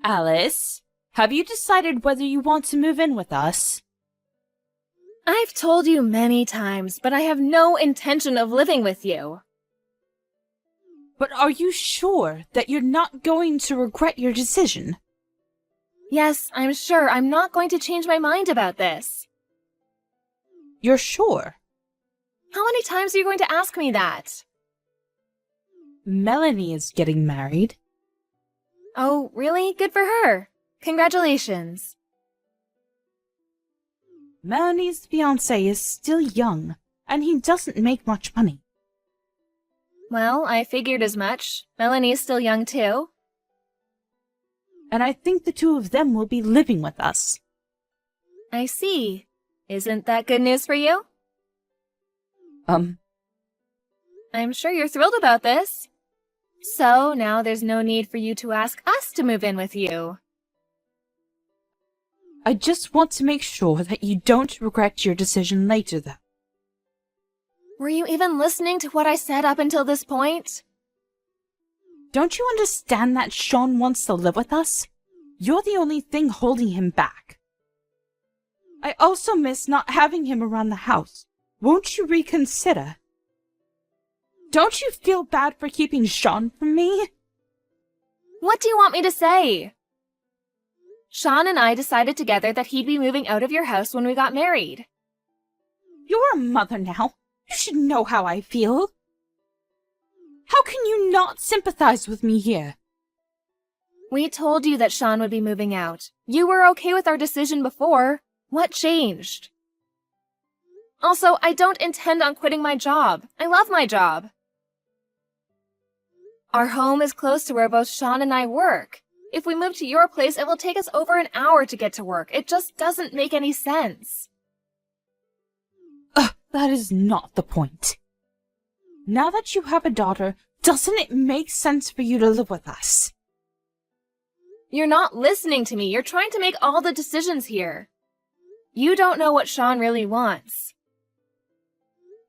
Alice, have you decided whether you want to move in with us? I've told you many times, but I have no intention of living with you. But are you sure that you're not going to regret your decision? Yes, I'm sure I'm not going to change my mind about this. You're sure? How many times are you going to ask me that? Melanie is getting married. Oh, really? Good for her. Congratulations. Melanie's fiancé is still young, and he doesn't make much money. Well, I figured as much. Melanie is still young too. And I think the two of them will be living with us. I see. Isn't that good news for you? I'm sure you're thrilled about this. So now there's no need for you to ask us to move in with you. I just want to make sure that you don't regret your decision later, though. Were you even listening to what I said up until this point? Don't you understand that Sean wants to live with us? You're the only thing holding him back. I also miss not having him around the house. Won't you reconsider? Don't you feel bad for keeping Sean from me? What do you want me to say? Sean and I decided together that he'd be moving out of your house when we got married. You're a mother now. You should know how I feel. How can you not sympathize with me here? We told you that Sean would be moving out. You were okay with our decision before. What changed? Also, I don't intend on quitting my job. I love my job. Our home is close to where both Sean and I work. If we move to your place, it will take us over an hour to get to work. It just doesn't make any sense. That is not the point. Now that you have a daughter, doesn't it make sense for you to live with us? You're not listening to me. You're trying to make all the decisions here. You don't know what Sean really wants.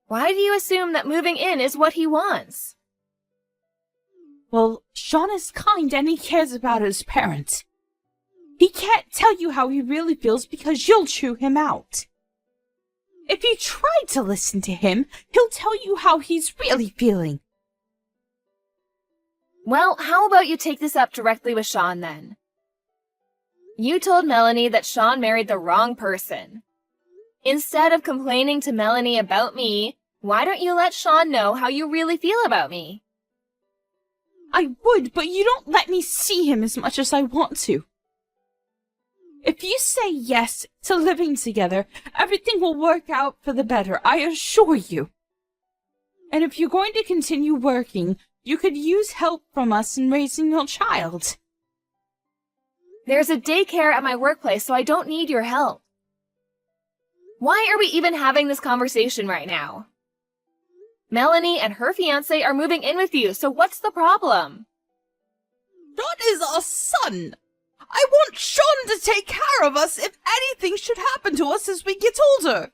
Why do you assume that moving in is what he wants? Well, Sean is kind and he cares about his parents. He can't tell you how he really feels because you'll chew him out. If you try to listen to him, he'll tell you how he's really feeling. Well, how about you take this up directly with Sean then? You told Melanie that Sean married the wrong person. Instead of complaining to Melanie about me, why don't you let Sean know how you really feel about me? I would, but you don't let me see him as much as I want to. If you say yes to living together, everything will work out for the better, I assure you. And if you're going to continue working, you could use help from us in raising your child. There's a daycare at my workplace, so I don't need your help. Why are we even having this conversation right now? Melanie and her fiancé are moving in with you, so what's the problem? That is our son. I want Sean to take care of us if anything should happen to us as we get older.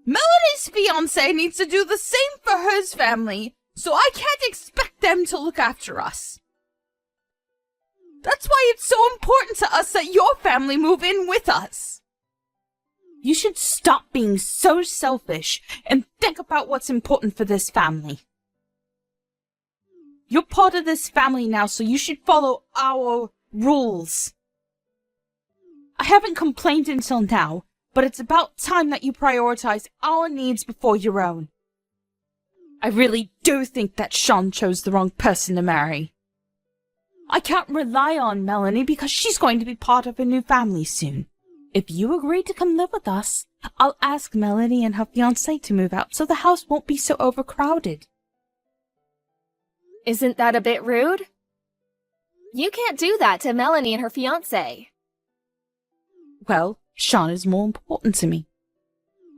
Melanie's fiancé needs to do the same for his family, so I can't expect them to look after us. That's why it's so important to us that your family move in with us. You should stop being so selfish and think about what's important for this family. You're part of this family now, so you should follow our rules. I haven't complained until now, but it's about time that you prioritize our needs before your own. I really do think that Sean chose the wrong person to marry. I can't rely on Melanie because she's going to be part of a new family soon. If you agree to come live with us, I'll ask Melanie and her fiancé to move out so the house won't be so overcrowded. Isn't that a bit rude? You can't do that to Melanie and her fiancé. Well, Sean is more important to me.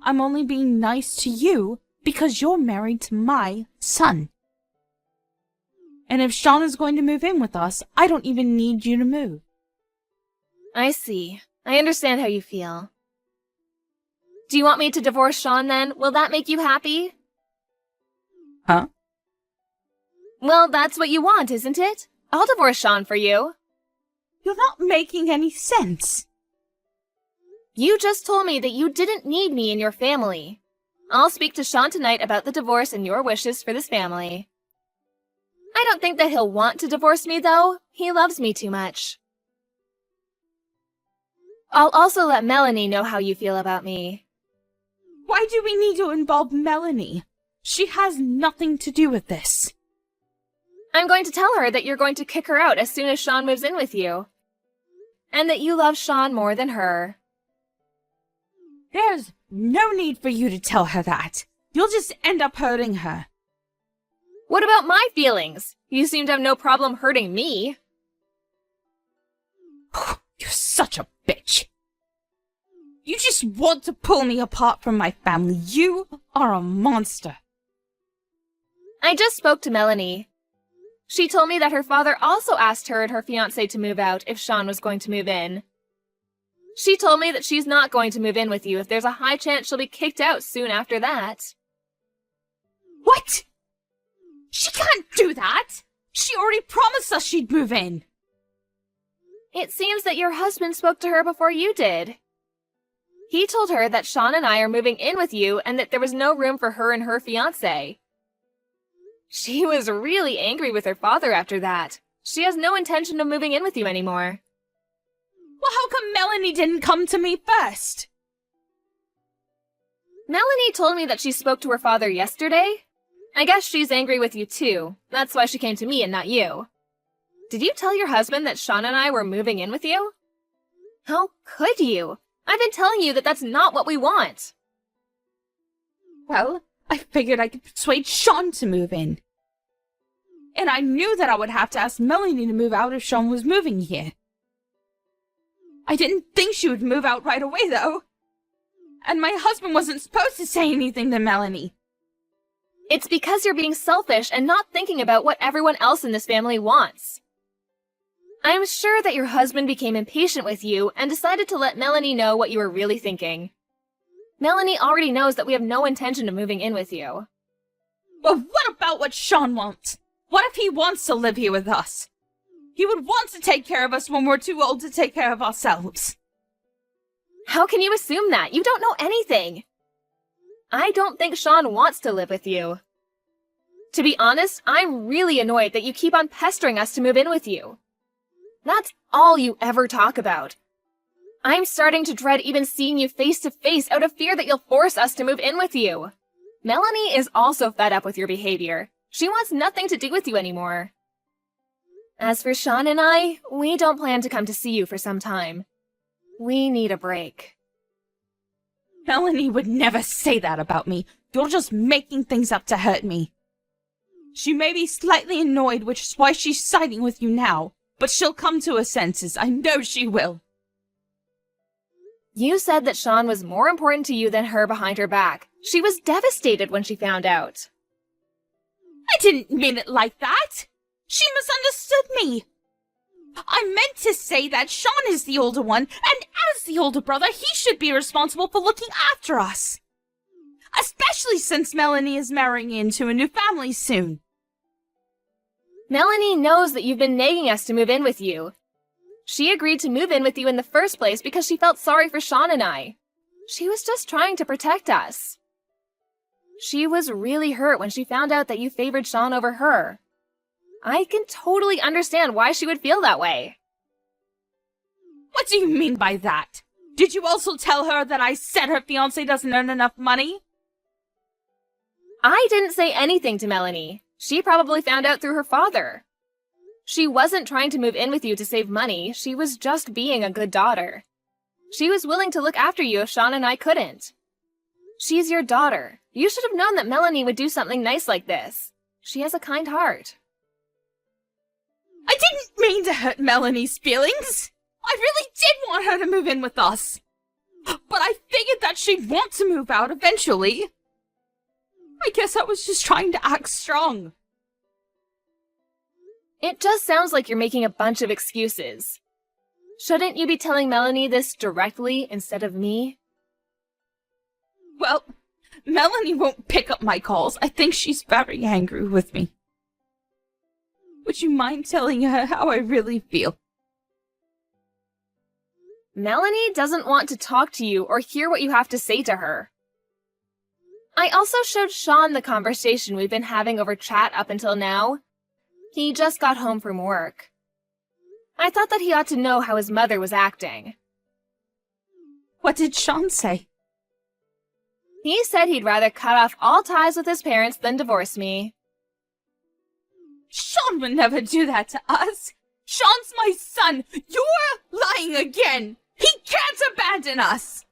I'm only being nice to you because you're married to my son. And if Sean is going to move in with us, I don't even need you to move. I see. I understand how you feel. Do you want me to divorce Sean then? Will that make you happy? Huh? Well, that's what you want, isn't it? I'll divorce Sean for you. You're not making any sense. You just told me that you didn't need me in your family. I'll speak to Sean tonight about the divorce and your wishes for this family. I don't think that he'll want to divorce me, though. He loves me too much. I'll also let Melanie know how you feel about me. Why do we need to involve Melanie? She has nothing to do with this. I'm going to tell her that you're going to kick her out as soon as Sean moves in with you. And that you love Sean more than her. There's no need for you to tell her that. You'll just end up hurting her. What about my feelings? You seem to have no problem hurting me. You're such a bitch. You just want to pull me apart from my family. You are a monster. I just spoke to Melanie. She told me that her father also asked her and her fiancé to move out if Sean was going to move in. She told me that she's not going to move in with you if there's a high chance she'll be kicked out soon after that. What? She can't do that! She already promised us she'd move in! It seems that your husband spoke to her before you did. He told her that Sean and I are moving in with you and that there was no room for her and her fiancé. She was really angry with her father after that. She has no intention of moving in with you anymore. Well, how come Melanie didn't come to me first? Melanie told me that she spoke to her father yesterday. I guess she's angry with you too. That's why she came to me and not you. Did you tell your husband that Sean and I were moving in with you? How could you? I've been telling you that that's not what we want. Well, I figured I could persuade Sean to move in. And I knew that I would have to ask Melanie to move out if Sean was moving here. I didn't think she would move out right away, though. And my husband wasn't supposed to say anything to Melanie. It's because you're being selfish and not thinking about what everyone else in this family wants. I'm sure that your husband became impatient with you and decided to let Melanie know what you were really thinking. Melanie already knows that we have no intention of moving in with you. But what about what Sean wants? What if he wants to live here with us? He would want to take care of us when we're too old to take care of ourselves. How can you assume that? You don't know anything. I don't think Sean wants to live with you. To be honest, I'm really annoyed that you keep on pestering us to move in with you. That's all you ever talk about. I'm starting to dread even seeing you face to face out of fear that you'll force us to move in with you. Melanie is also fed up with your behavior. She wants nothing to do with you anymore. As for Sean and I, we don't plan to come to see you for some time. We need a break. Melanie would never say that about me. You're just making things up to hurt me. She may be slightly annoyed, which is why she's siding with you now. But she'll come to her senses. I know she will. You said that Sean was more important to you than her behind her back. She was devastated when she found out. I didn't mean it like that. She misunderstood me. I meant to say that Sean is the older one, and as the older brother, he should be responsible for looking after us. Especially since Melanie is marrying into a new family soon. Melanie knows that you've been nagging us to move in with you. She agreed to move in with you in the first place because she felt sorry for Sean and I. She was just trying to protect us. She was really hurt when she found out that you favored Sean over her. I can totally understand why she would feel that way. What do you mean by that? Did you also tell her that I said her fiancé doesn't earn enough money? I didn't say anything to Melanie. She probably found out through her father. She wasn't trying to move in with you to save money. She was just being a good daughter. She was willing to look after you if Sean and I couldn't. She's your daughter. You should have known that Melanie would do something nice like this. She has a kind heart. I didn't mean to hurt Melanie's feelings. I really did want her to move in with us. But I figured that she'd want to move out eventually. I guess I was just trying to act strong. It just sounds like you're making a bunch of excuses. Shouldn't you be telling Melanie this directly instead of me? Well, Melanie won't pick up my calls. I think she's very angry with me. Would you mind telling her how I really feel? Melanie doesn't want to talk to you or hear what you have to say to her. I also showed Sean the conversation we've been having over chat up until now. He just got home from work. I thought that he ought to know how his mother was acting. What did Sean say? He said he'd rather cut off all ties with his parents than divorce me. Sean would never do that to us. Sean's my son. You're lying again. He can't abandon us.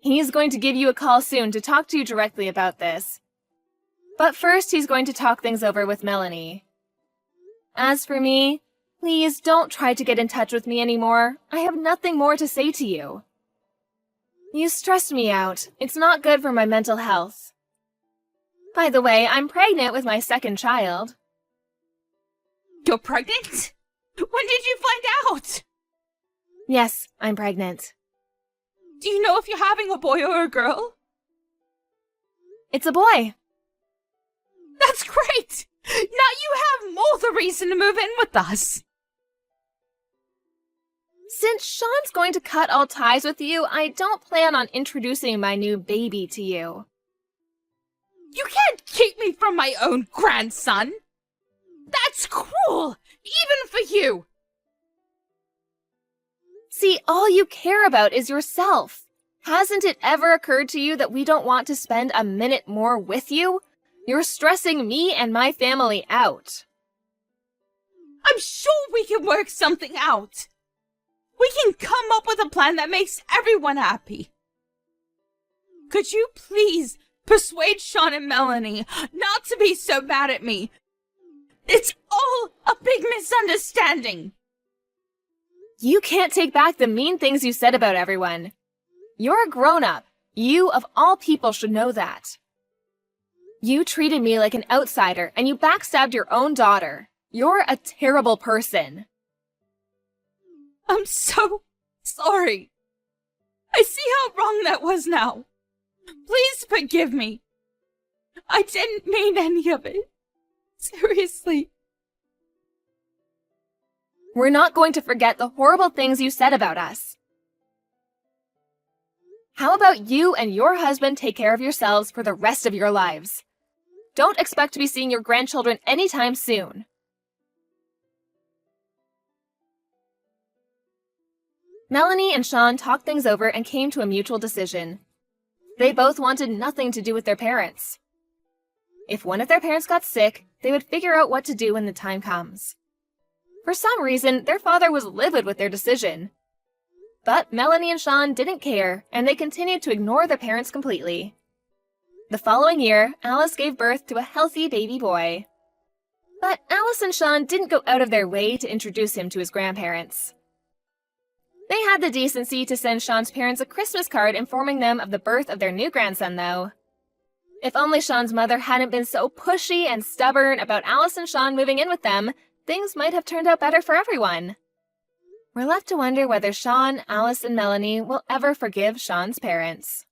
He's going to give you a call soon to talk to you directly about this. But first, he's going to talk things over with Melanie. As for me, please don't try to get in touch with me anymore. I have nothing more to say to you. You stress me out. It's not good for my mental health. By the way, I'm pregnant with my second child. You're pregnant? When did you find out? Yes, I'm pregnant. Do you know if you're having a boy or a girl? It's a boy. That's great! Now you have more the reason to move in with us. Since Sean's going to cut all ties with you, I don't plan on introducing my new baby to you. You can't keep me from my own grandson. That's cruel, even for you. See, all you care about is yourself. Hasn't it ever occurred to you that we don't want to spend a minute more with you? You're stressing me and my family out. I'm sure we can work something out. We can come up with a plan that makes everyone happy. Could you please persuade Sean and Melanie not to be so mad at me? It's all a big misunderstanding. You can't take back the mean things you said about everyone. You're a grown-up. You, of all people, should know that. You treated me like an outsider, and you backstabbed your own daughter. You're a terrible person. I'm so sorry. I see how wrong that was now. Please forgive me. I didn't mean any of it. Seriously. We're not going to forget the horrible things you said about us. How about you and your husband take care of yourselves for the rest of your lives? Don't expect to be seeing your grandchildren anytime soon. Melanie and Sean talked things over and came to a mutual decision. They both wanted nothing to do with their parents. If one of their parents got sick, they would figure out what to do when the time comes. For some reason, their father was livid with their decision. But Melanie and Sean didn't care, and they continued to ignore their parents completely. The following year, Alice gave birth to a healthy baby boy. But Alice and Sean didn't go out of their way to introduce him to his grandparents. They had the decency to send Sean's parents a Christmas card informing them of the birth of their new grandson, though. If only Sean's mother hadn't been so pushy and stubborn about Alice and Sean moving in with them, things might have turned out better for everyone. We're left to wonder whether Sean, Alice, and Melanie will ever forgive Sean's parents.